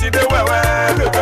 Today,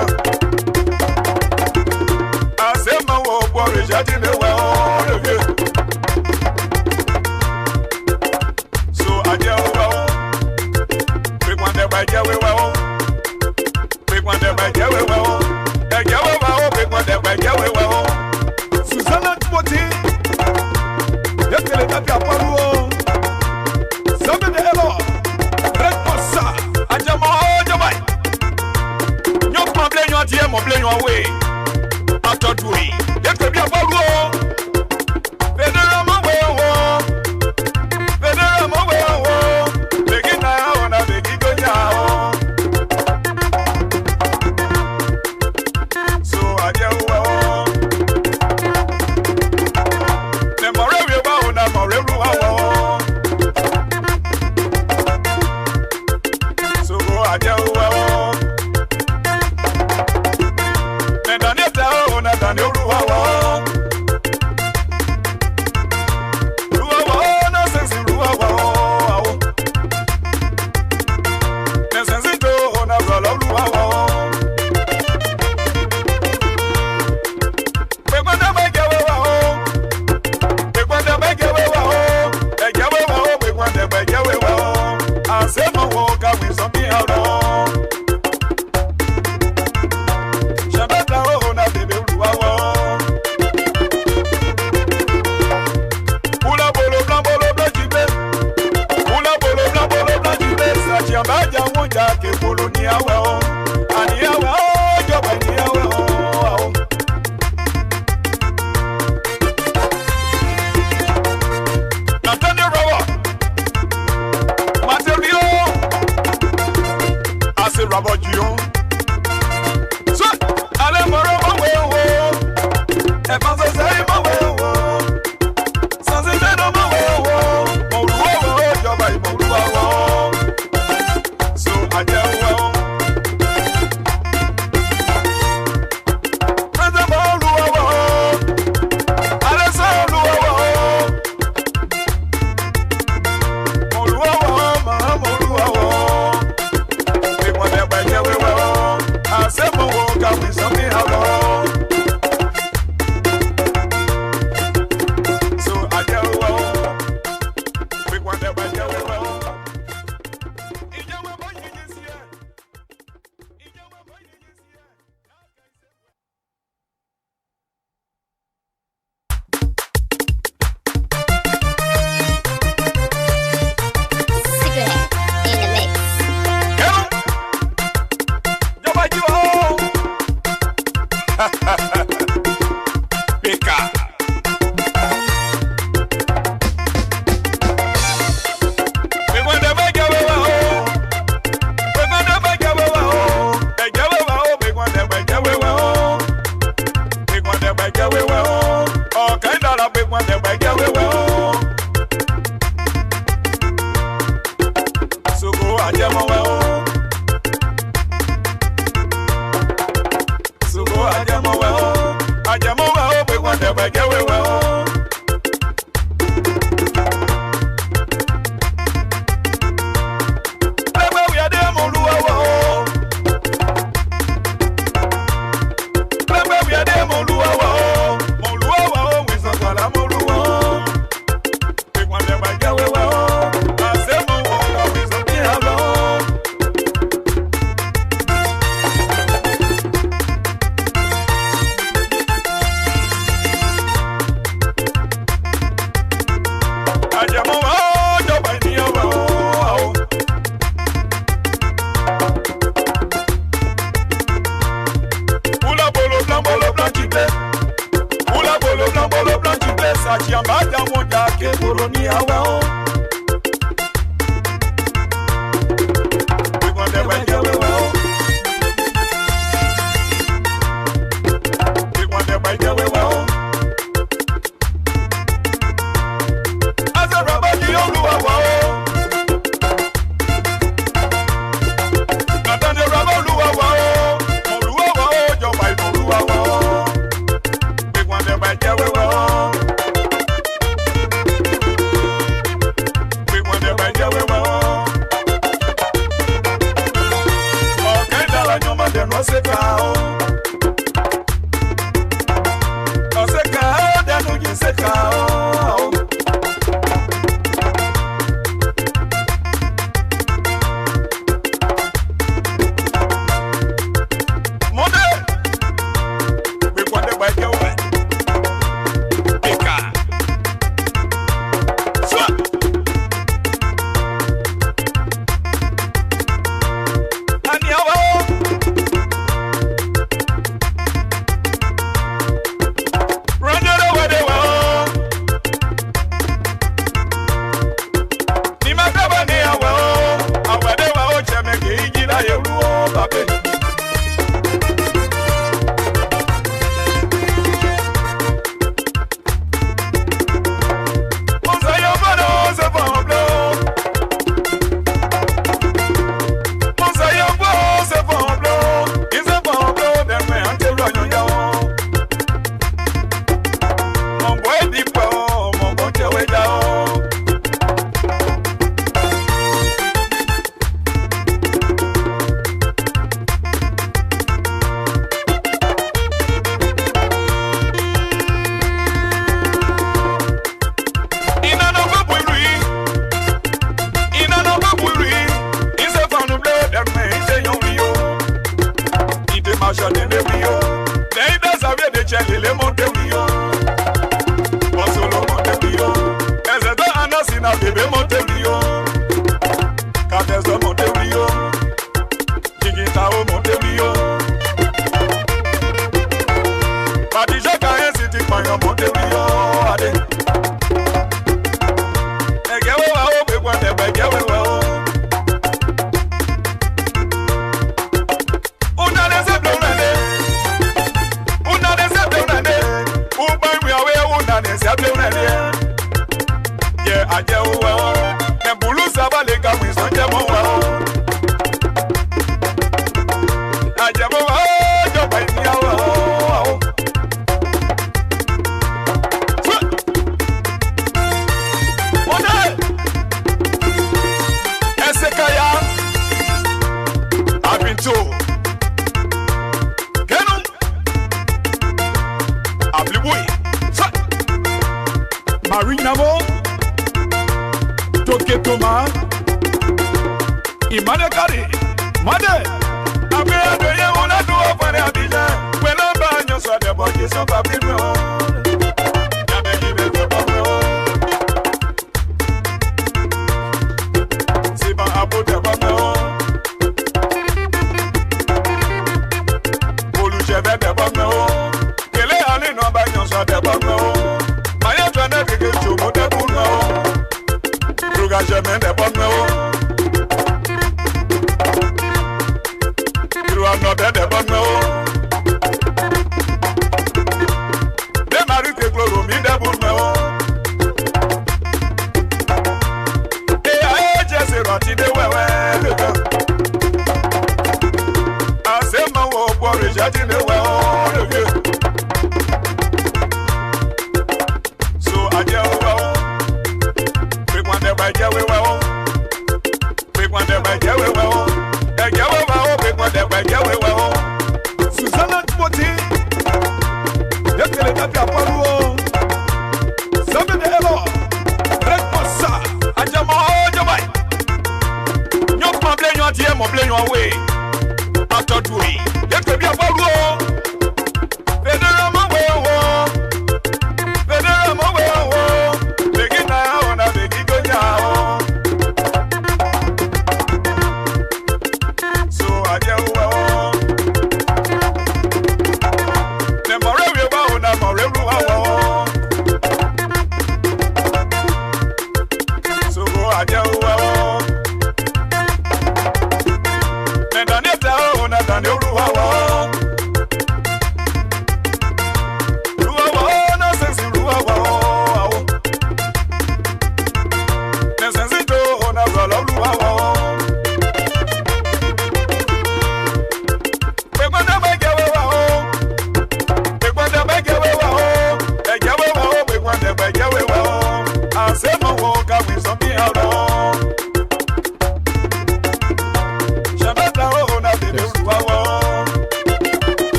Oseka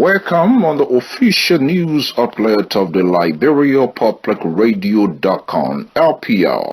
Welcome on the official news outlet of the Liberia Public Radio.com, LPR.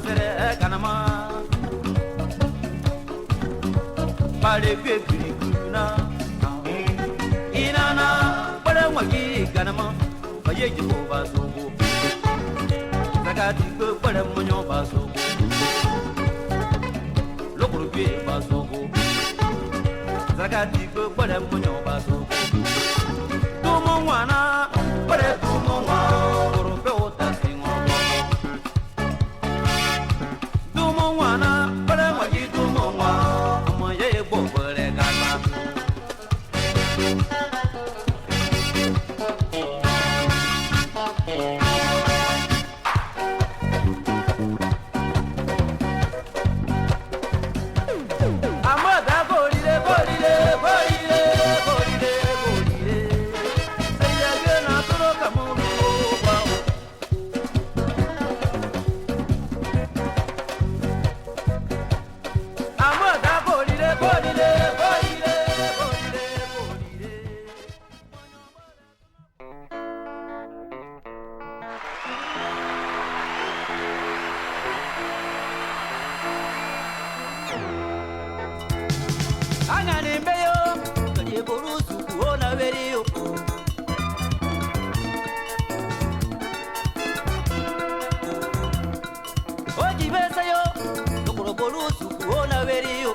sere kanama Bale kwekiri kuna Inana Bale mwaki kanama Baye jibo basogo Zakati kwe bale mwenyo basogo Lokuru kwe basogo Zakati kwe bale mwenyo basogo Tumo mwana Bale tumo mwana Kurumpe otasi Tumo mwana Bale mwaki tumo mwana Amoye bobole kama Amada bolile bolile bolile bolile bolile Seya na toro kamuno ba Amada bolile bolile bolile bolile bolile Angane mbeyo kaliye borusu kuona veriyo Oji besayo lokoro borusu kuona veriyo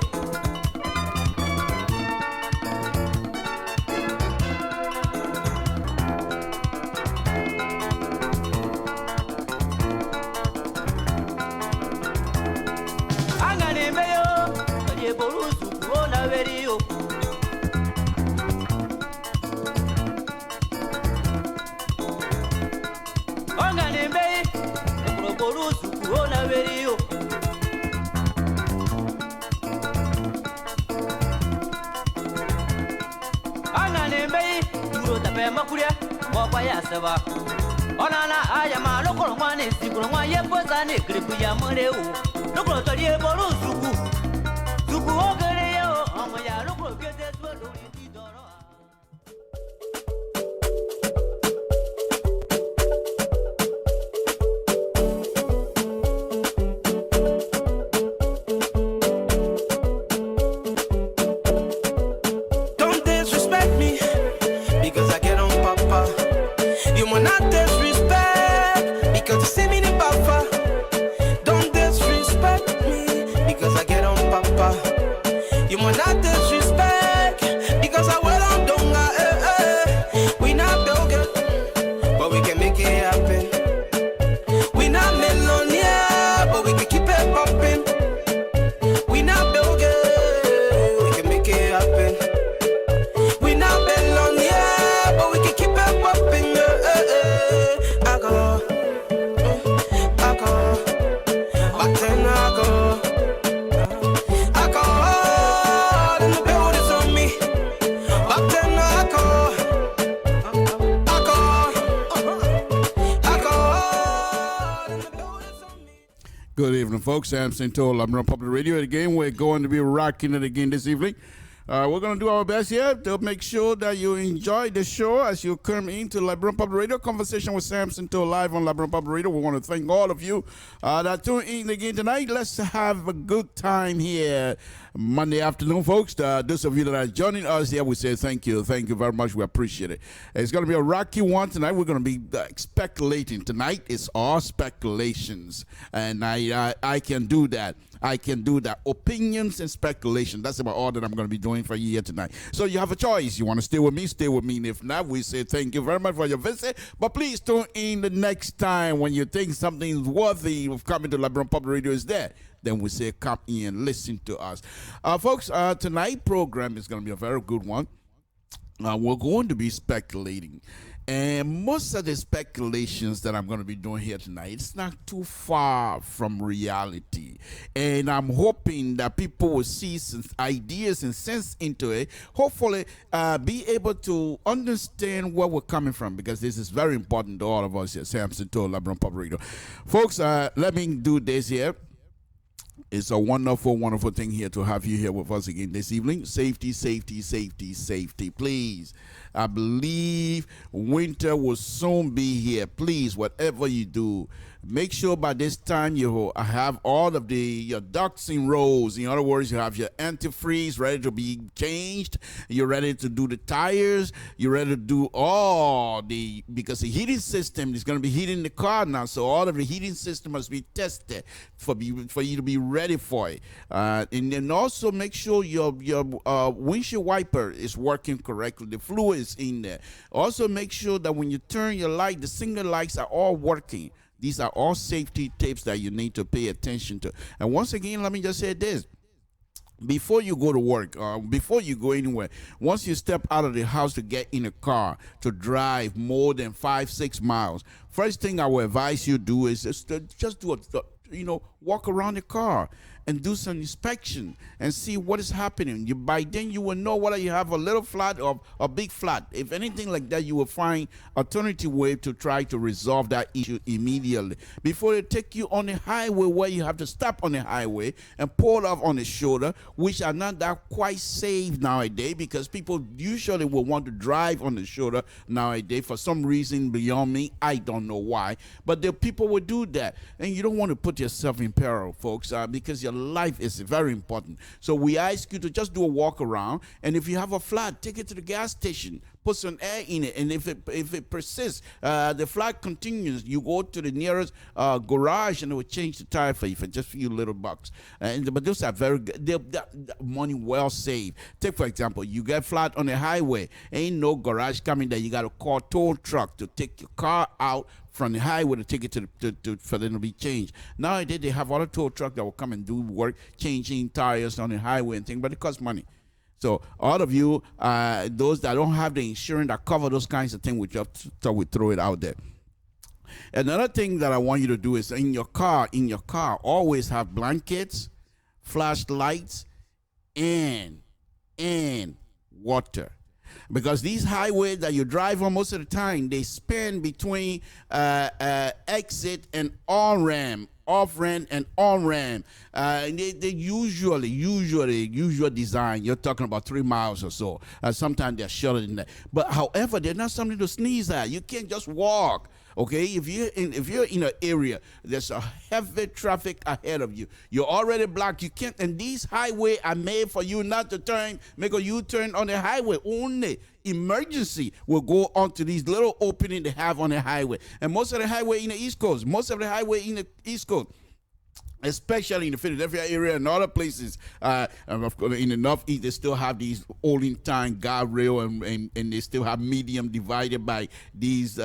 Angane mbeyo kaliye borusu kuona veriyo Angane mbeyo lokoro borusu kuona veriyo Angane mbeyo duro tape makuria Mwakwa ya seba Onana aya ma lokoro mwane sikuro mwa yepoza ne kripu ya mwereu Lokoro taliye borusu ku Suku ogere yo Omo ya lokoro kete swelo iti doro Don't disrespect me because I get on papa. You will not disrespect because you see me in papa. Don't disrespect me because I get on papa. You will not disrespect because I will on donga. We not build but we can make it happen. We not millionaire, but we can keep it popping. We not build we can make it happen. We not millionaire, but we can keep it popping. I go, back then I go. Then the build is on me. Back then I go. Then the build is on me. Good evening, folks. Sam Santola, I'm on Public Radio. Again, we're going to be rocking it again this evening. We're going to do our best here to make sure that you enjoy the show as you come into Liberian Public Radio. Conversation with Sam Santola live on Liberian Public Radio. We want to thank all of you that tune in again tonight. Let's have a good time here Monday afternoon, folks. Those of you that are joining us here, we say thank you. Thank you very much. We appreciate it. It's going to be a rocky one tonight. We're going to be speculating. Tonight is all speculations. And I can do that. I can do that. Opinions and speculation. That's about all that I'm going to be doing for you here tonight. So you have a choice. You want to stay with me? Stay with me. And if not, we say thank you very much for your visit. But please tune in the next time when you think something is worthy of coming to Liberian Public Radio is there. Then we say come in and listen to us. Folks, tonight's program is going to be a very good one. We're going to be speculating. And most of the speculations that I'm going to be doing here tonight, it's not too far from reality. And I'm hoping that people will see some ideas and sense into it. Hopefully, be able to understand where we're coming from, because this is very important to all of us here. Samson told Liberian Public Radio. Folks, let me do this here. It's a wonderful, wonderful thing here to have you here with us again this evening. Safety, safety, safety, safety. Please, I believe winter will soon be here. Please, whatever you do, Make sure by this time you have all of your ducks in rows. In other words, you have your antifreeze ready to be changed. You're ready to do the tires. You're ready to do because the heating system is going to be heating the car now. So all of the heating system must be tested for you to be ready for it. And then also make sure your windshield wiper is working correctly. The fluid is in there. Also make sure that when you turn your light, the signal lights are all working. These are all safety tips that you need to pay attention to. And once again, let me just say this. Before you go to work, before you go anywhere, once you step out of the house to get in a car to drive more than 5-6 miles, first thing I will advise you do is just do walk around the car and do some inspection and see what is happening. By then you will know whether you have a little flat or a big flat. If anything like that, you will find alternative way to try to resolve that issue immediately before they take you on the highway, where you have to stop on the highway and pull off on the shoulder, which are not that quite safe nowadays, because people usually will want to drive on the shoulder nowadays for some reason beyond me. I don't know why, but the people will do that, and you don't want to put yourself in peril, folks, because your life is very important. So we ask you to just do a walk around, and if you have a flat, take it to the gas station, put some air in it, and if it persists, the flat continues, you go to the nearest garage and they will change the tire for you for just a few little bucks. But those are very good. They're money well saved. Take, for example, you get flat on the highway, ain't no garage coming there. You got to call tow truck to take your car out from the highway to take it for them to be changed. Nowadays, they have other tow trucks that will come and do work, changing tires on the highway and things, but it costs money. So all of you, those that don't have the insurance that cover those kinds of things, we just we throw it out there. Another thing that I want you to do is in your car, always have blankets, flashlights, and water. Because these highways that you drive on most of the time, they span between exit and on-ramp, off-ramp and on-ramp. They usual design, you're talking about 3 miles or so. Sometimes they're shorter than that. But however, they're not something to sneeze at. You can't just walk. Okay, if you're in an area, there's a heavy traffic ahead of you. You're already blocked. You can't. And these highways are made for you not to make a U-turn on the highway. Only emergency will go onto these little openings they have on the highway. And most of the highway in the East Coast, especially in the Philadelphia area and other places, and of course in the Northeast, they still have these olden time guardrail, and they still have medium divided by these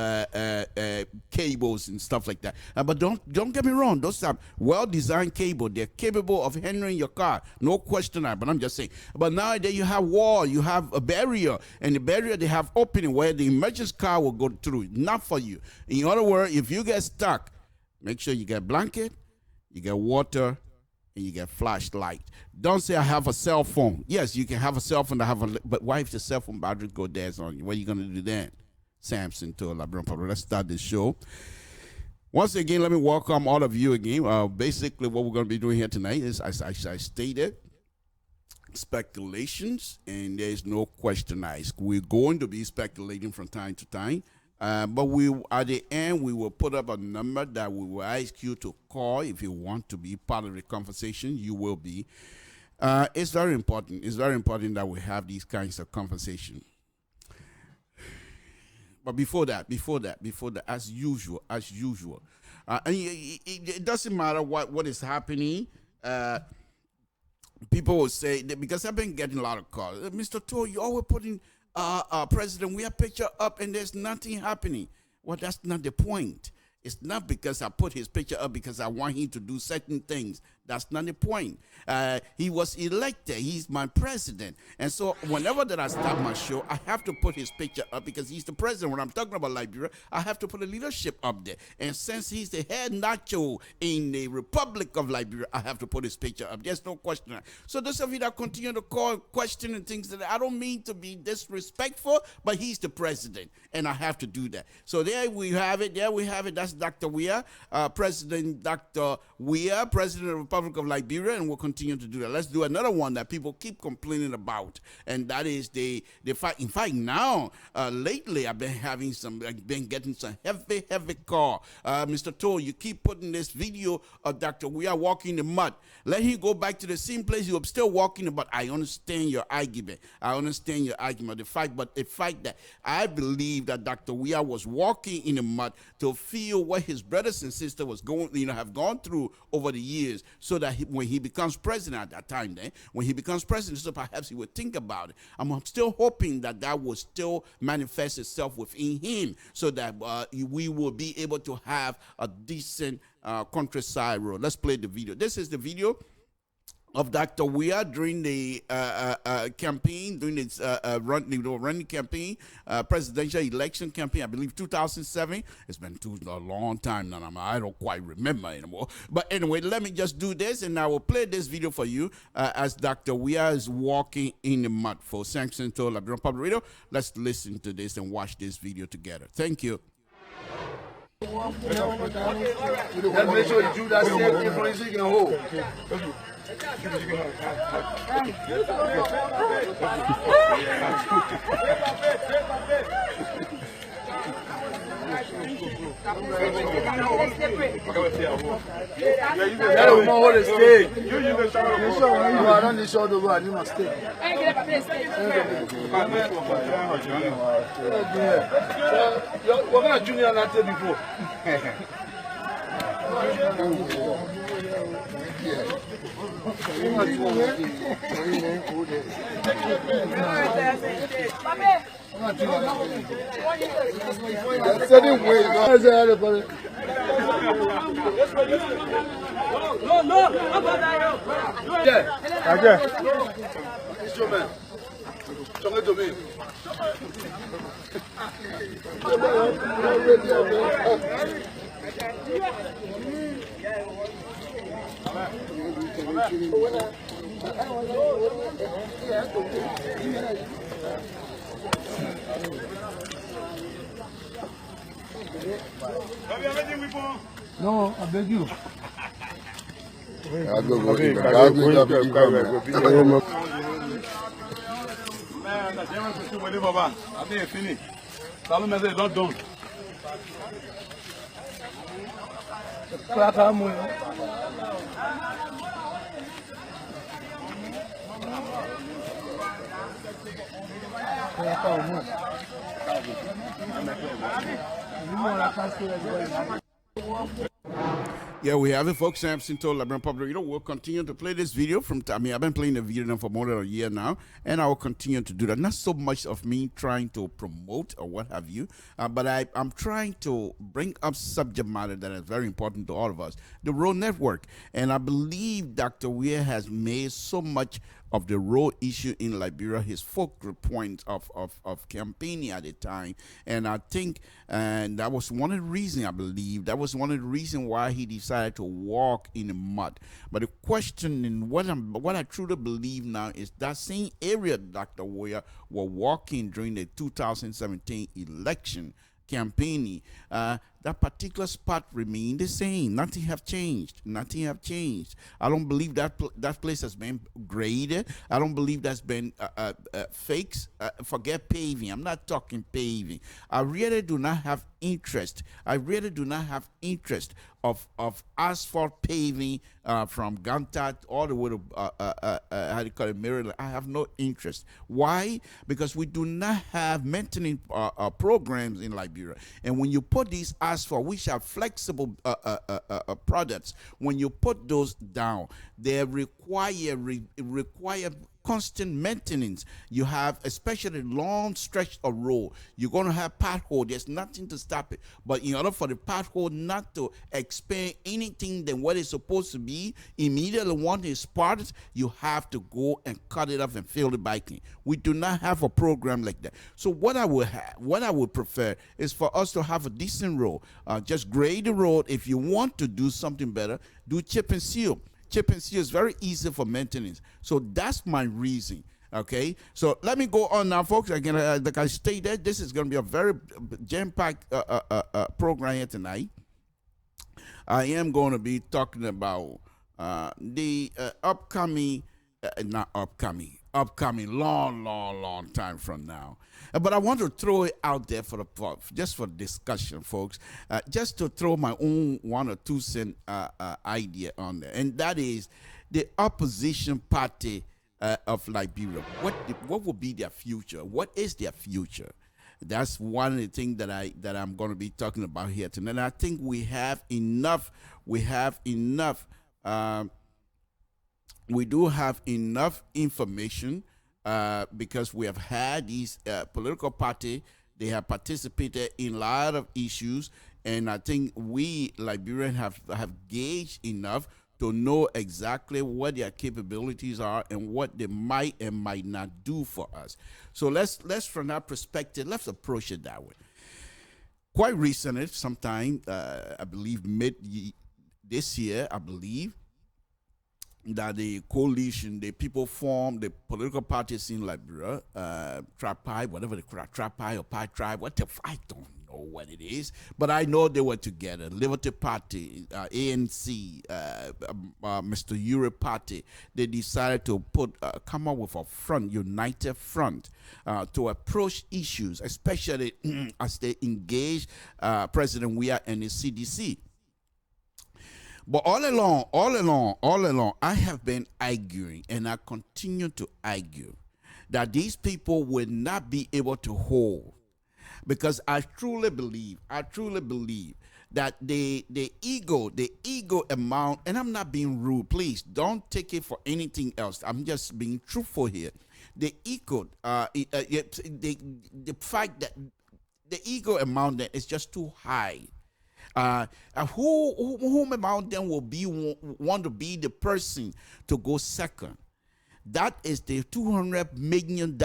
cables and stuff like that. But don't get me wrong; those are well-designed cable. They're capable of handling your car, no question. But I'm just saying. But nowadays you have wall, you have a barrier, and the barrier they have opening where the emergency car will go through. Not for you. In other words, if you get stuck, make sure you get a blanket, you get water, and you get flashlight. Don't say I have a cell phone. Yes, you can have a cell phone, but why if the cell phone battery go dead on you? What are you going to do then? Samson to LIBERIA Public. Let's start this show. Once again, let me welcome all of you again. Basically, what we're going to be doing here tonight is, as I stated, speculations, and there's no question asked. We're going to be speculating from time to time. But at the end, we will put up a number that we will ask you to call if you want to be part of the conversation. You will be. It's very important. It's very important that we have these kinds of conversations. But before that, as usual, and it doesn't matter what is happening. People will say, because I've been getting a lot of calls, Mr. Toh, you always putting President, we have picture up and there's nothing happening. Well, that's not the point. It's not because I put his picture up because I want him to do certain things. That's not the point. He was elected. He's my president. And so whenever that I start my show, I have to put his picture up because he's the president. When I'm talking about Liberia, I have to put the leadership up there. And since he's the head nacho in the Republic of Liberia, I have to put his picture up. There's no question. So those of you that continue to call, question, and things that I don't mean to be disrespectful, but he's the president, and I have to do that. So there we have it. That's That's Dr. Weah, President Dr. Weah, President of the Republic of Liberia, and we'll continue to do that. Let's do another one that people keep complaining about, and that is the fight. In fact, now, lately, I've been getting some heavy call. Mr. Toll, you keep putting this video of Dr. Weah walking in the mud. Let him go back to the same place you are still walking in, but I understand your argument. The fact that I believe that Dr. Weah was walking in the mud to feel what his brothers and sisters have gone through over the years, so that when he becomes president at that time, when he becomes president, so perhaps he would think about it. I'm still hoping that will still manifest itself within him, so that we will be able to have a decent countryside road. Let's play the video. This is the video of Dr. Weah during the campaign, during its running campaign, presidential election campaign, I believe 2007. It's been a long time now. I don't quite remember anymore. But anyway, let me just do this, and I will play this video for you as Dr. Weah is walking in the mud. For Sanction to Liberian Public Radio, let's listen to this and watch this video together. Thank you. Let's make sure you do that same influence you can hold. You hold the stage. You are on the shoulder run, you must stay. We're going to junior that before. No, I beg you. Yeah, we have it, folks. Samson told Liberian Public Radio. We'll continue to play this video from. I've been playing the video now for more than a year now, and I will continue to do that. Not so much of me trying to promote or what have you, but I'm trying to bring up subject matter that is very important to all of us. The road network, and I believe Dr. Weah has made so much of the road issue in Liberia his focal point of campaigning at the time. And I think that was one of the reasons, I believe, that was one of the reasons why he decided to walk in the mud. But the question, and what I truly believe now, is that same area Dr. Weah was walking during the 2017 election campaigning, that particular spot remained the same. Nothing have changed. I don't believe that place has been graded. I don't believe that's been fakes. Forget paving. I'm not talking paving. I really do not have interest. Of asphalt paving from Gantart all the way to how do you call it, Maryland. I have no interest. Why? Because we do not have maintenance programs in Liberia. And when you put these asphalt, which are flexible products, when you put those down, they require constant maintenance. You have, especially long stretch of road, you're going to have pothole. There's nothing to stop it. But in order for the pothole not to expand anything than what it's supposed to be, immediately once it starts, you have to go and cut it off and fill it back in. We do not have a program like that. So what I would prefer is for us to have a decent road. Just grade the road. If you want to do something better, do chip and seal. Chip and seal is very easy for maintenance. So that's my reason. Okay, so let me go on now, folks. Again, like I stated, this is going to be a very jam-packed program here tonight. I am going to be talking about the upcoming, not upcoming, upcoming, long time from now. But I want to throw it out there just for discussion, folks, just to throw my own 1 or 2 cent idea on there, and that is the opposition party of Liberia. What will be their future? What is their future? That's one of the things that I'm going to be talking about here tonight. And I think we have enough. We do have enough information because we have had these political party. They have participated in a lot of issues, and I think we Liberians have gauged enough to know exactly what their capabilities are and what they might and might not do for us. So let's from that perspective, let's approach it that way. Quite recently, sometime I believe mid this year, I believe that the coalition, the people formed, the political parties in Liberia, Trapai, whatever the Trapai or Pi Tribe, whatever, I don't know what it is, but I know they were together. Liberty Party, ANC, Mr. Uri Party, they decided to come up with a front, united front, to approach issues, especially as they engage President Weah and the CDC. But all along, I have been arguing, and I continue to argue, that these people will not be able to hold, because I truly believe that the ego amount, and I'm not being rude, please don't take it for anything else. I'm just being truthful here. The ego, the fact that the ego amount that is just too high. Whom among them will want to be the person to go second? That is the $200 million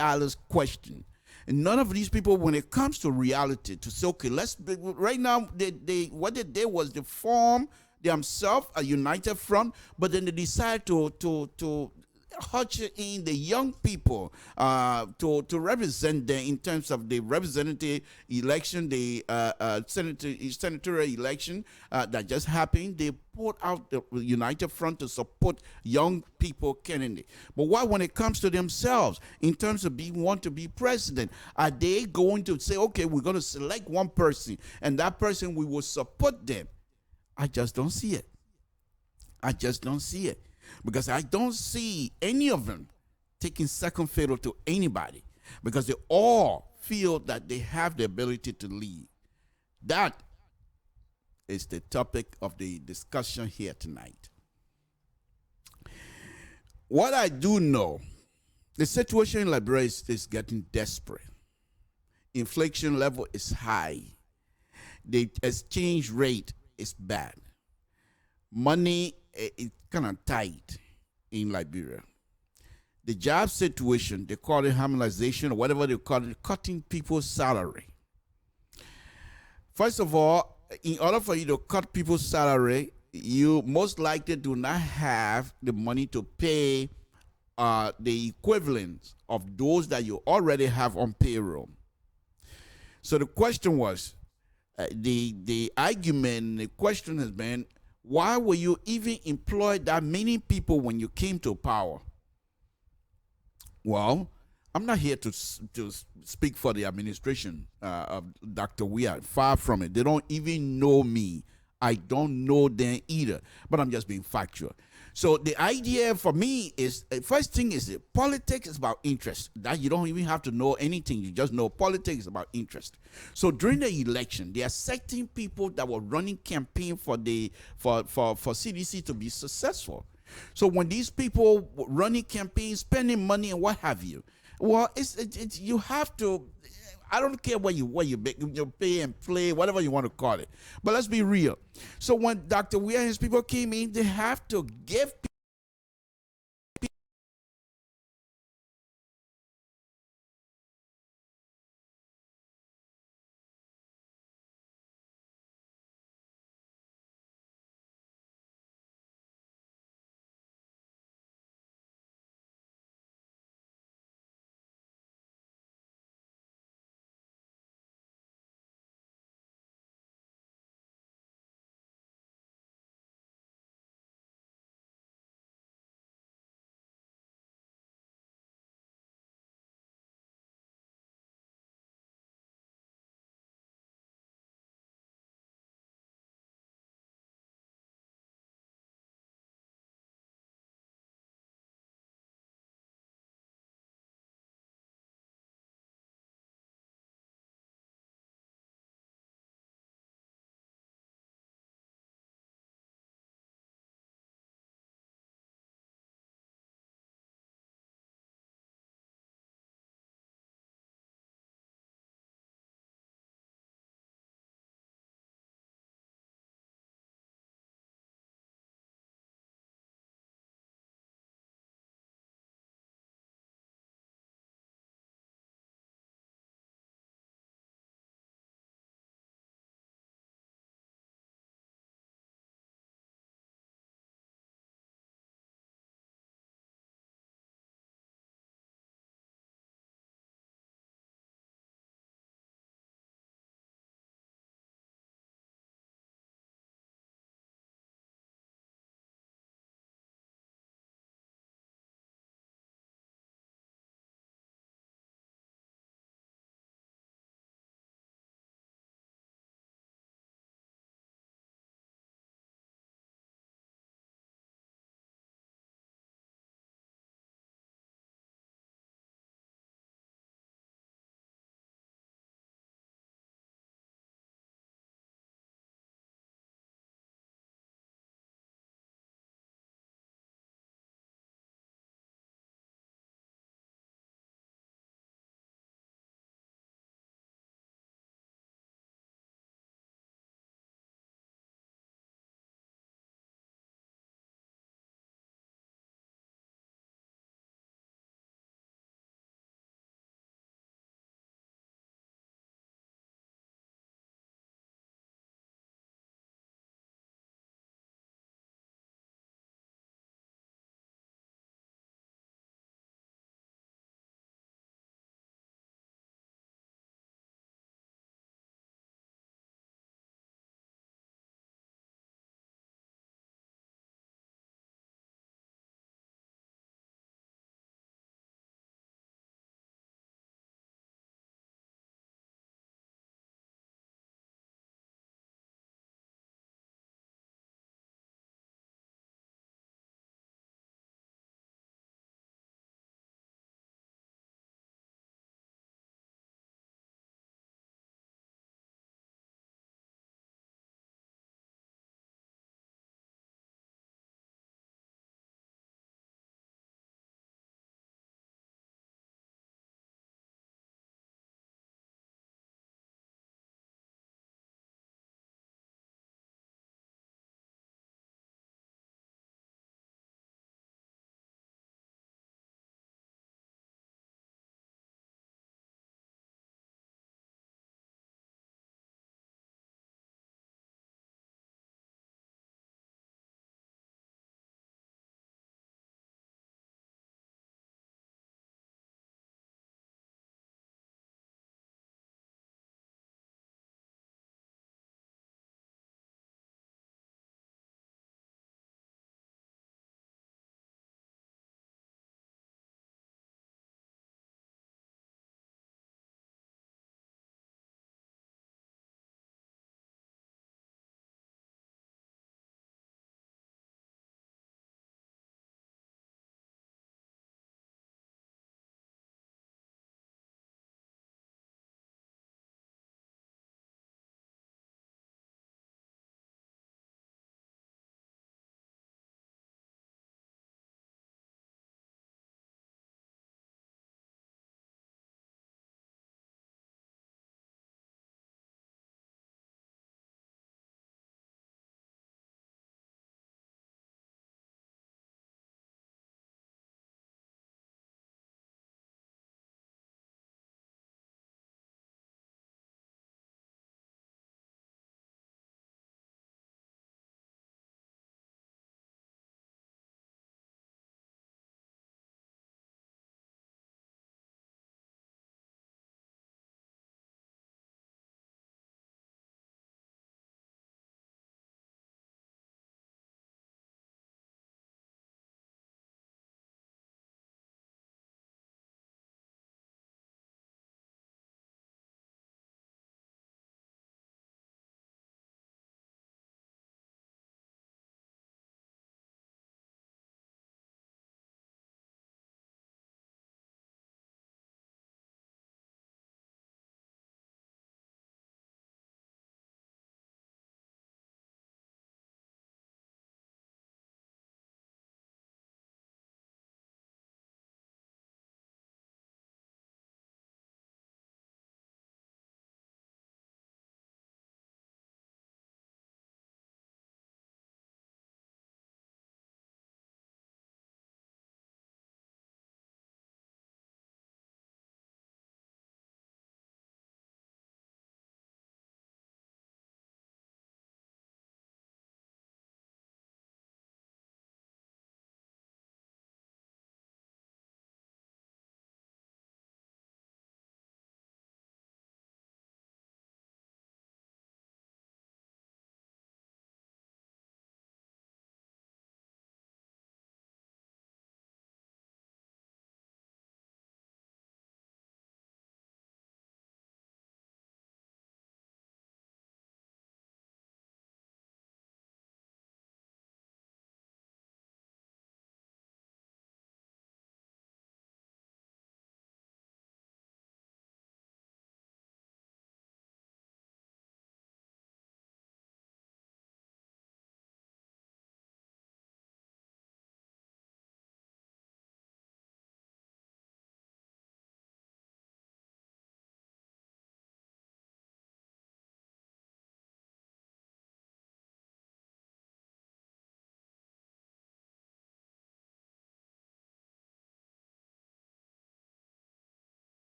question. And none of these people, when it comes to reality, to say, okay, right now, what they did was they form themselves a united front, but then they decide to usher in the young people to represent them in terms of the representative election, the senatorial election that just happened. They put out the united front to support young people candidates. But why, when it comes to themselves, in terms of want to be president, are they going to say, okay, we're going to select one person, and that person, we will support them? I just don't see it. Because I don't see any of them taking second fiddle to anybody, because they all feel that they have the ability to lead. That is the topic of the discussion here tonight. What I do know, the situation in Liberia is getting desperate. Inflation level is high. The exchange rate is bad. Money is kind of tight in Liberia. The job situation, they call it harmonization or whatever they call it, cutting people's salary. First of all, in order for you to cut people's salary, you most likely do not have the money to pay the equivalent of those that you already have on payroll. So the question was, the argument, the question has been, why will you even employ that many people when you came to power? Well, I'm not here to speak for the administration of Dr. Weah. Far from it. They don't even know me. I don't know them either. But I'm just being factual. So the idea for me is, first thing is that politics is about interest. That you don't even have to know anything. You just know politics is about interest. So during the election, there are certain people that were running campaign for CDC to be successful. So when these people running campaigns, spending money and what have you, well, it's you have to. I don't care what you pay and play, whatever you want to call it. But let's be real. So when Dr. Weah and his people came in, they have to give